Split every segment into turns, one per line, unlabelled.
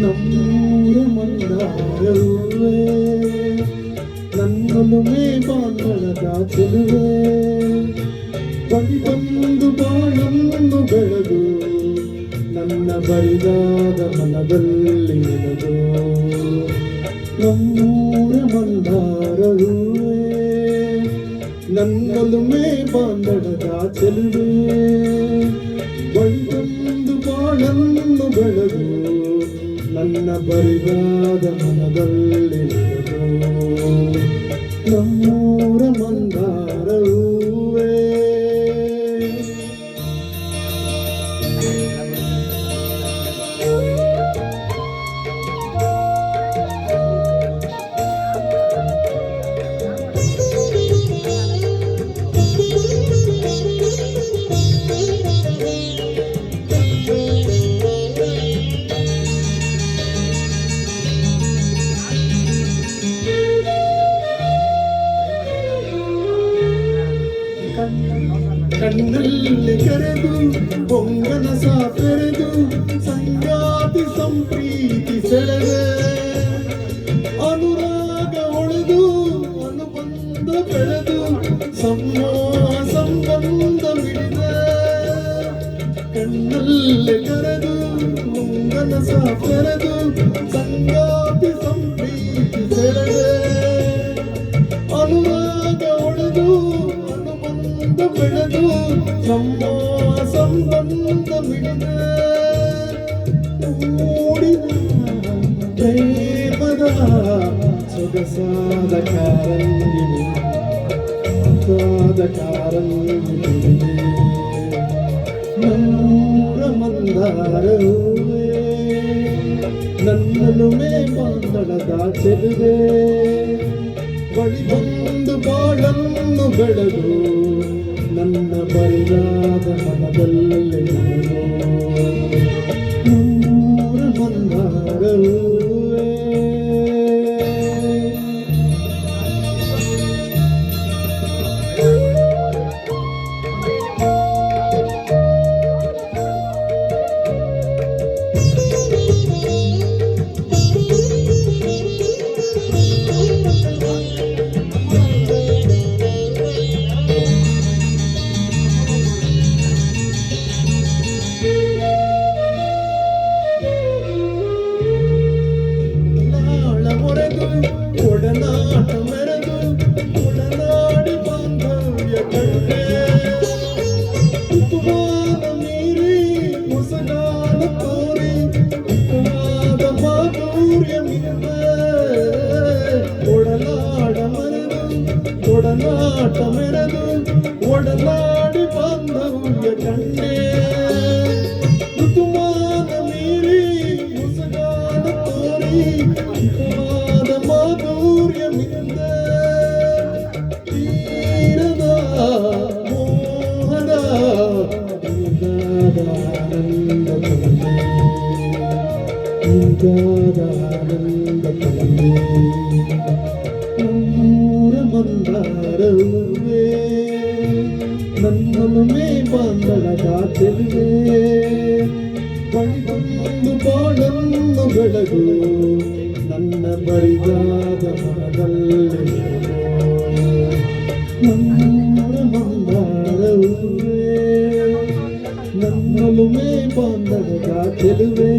ನಮ್ಮೂರ ಮಂದಾರವೇ ನನ್ನೊಲುಮೆ ಬಾಂಧಳದ ಚೆಲುವೆ ಬಳಿ ಬಂದು ಬಾಳನ್ನು ಬೆಳೆದು ನನ್ನ ಬರಿದಾದ ಮನದಲ್ಲಿ ನೆನೆದು ನಮ್ಮೂರ ಮಂದಾರವೇ ನನ್ನೊಲುಮೆ ಬಾಂಧಳದ ಚೆಲುವೆ ಬಳಿ ಬಂದು ಬಾಳನ್ನು ಬೆಳೆದು ನನ್ನ ಬರಿದಾದ ಮನದಲ್ಲಿ ನೆನೆದು ನಮ್ಮೂರ ಮಂದಾರವೇ ಕಣ್ಣಲ್ಲಿ ಕರೆದು ಪೊಂಗನ ಸಾಪೆರೆದು ಸಂಗಾತಿ ಸಂಪ್ರೀತಿ ಸೆಳೆದೆ ಅನುರಾಗ ಒಳೆದು ಅನುಬಂಧ ಬೆಳೆದು ಸಂಬಂಧ ಮಿಡಿದೆ ಕಣ್ಣಲ್ಲಿ ಕರೆದು ಪೊಂಗನ ಸಾಪೆರೆದು ಸಂಗಾತಿ ಸಂಪ್ರೀತಿ ಸೆಳೆದೆ ಅನುರಾಗ ಒಳೆದು ಬೆಳೆದು ಸಂಬಂಧ ಮಿಡಿದ ಮೂಡಿದ ಪ್ರೇಮದ ಸೊಗಸಾದ ಕಾರಂಗಿ ನಮ್ಮೂರ ಮಂದಾರವೇ ನನ್ನೊಲುಮೆ ಬಾಂಧಳದ ಚೆಲುವೆ ಬಳಿ ಬಂದು ಬಾಳನ್ನು ಬೆಳೆದು ನನ್ನ ಬರಿದಾದ ಮನದಲ್ಲಿ ನೆನೆದು ನಮ್ಮೂರ ಮಂದಾರವೇ ಒಡನಾಟ ಮೆರೆದು ಒಡನಾಡಿ ಬಾಂಧವ್ಯ ಕಂಡೆ ಉಪವಾದ ಮೀರಿ ಹೊಸಗಾಲ ತೋರಿ ಉಪವಾದ ಮಾಧುರ್ಯ ಮಿಂದೆ ಒಡನಾಟ ಮೆರೆದು ಒಡನಾಡಿ ಬಾಂಧವ್ಯ ಕಂಡೆ ಋತುಮಾನ ಮೀರಿ ಹೊಸಗಾಲ ತೋರಿ ಮಾಧುರ್ಯ ಮಿಂದ ತೀರದ ಮೋಹದ ಆನಂದ ನಮ್ಮೂರ ಮಂದಾರವೇ ನನ್ನೊಲುಮೆ ಬಾಂಧಳದ ಚೆಲುವೆ ಬಳಿ ಬಂದು ಬಾಳನ್ನು ಬೆಳೆದು ನನ್ನ ಬರಿದಾದ ಮನದಲ್ಲಿ ನಮ್ಮೂರ ಮಂದಾರವೇ ನನ್ನೊಲುಮೆ ಬಾಂಧಳದ ಚೆಲುವೆ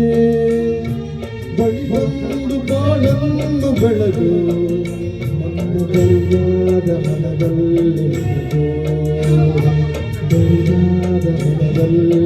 ಬಳಿ ಬಂದು ಬಾಳನ್ನು ಬೆಳೆದು ನನ್ನ ಬರಿದಾದ ಮನದಲ್ಲಿ ಬರಿದಾದ ಮನದಲ್ಲಿ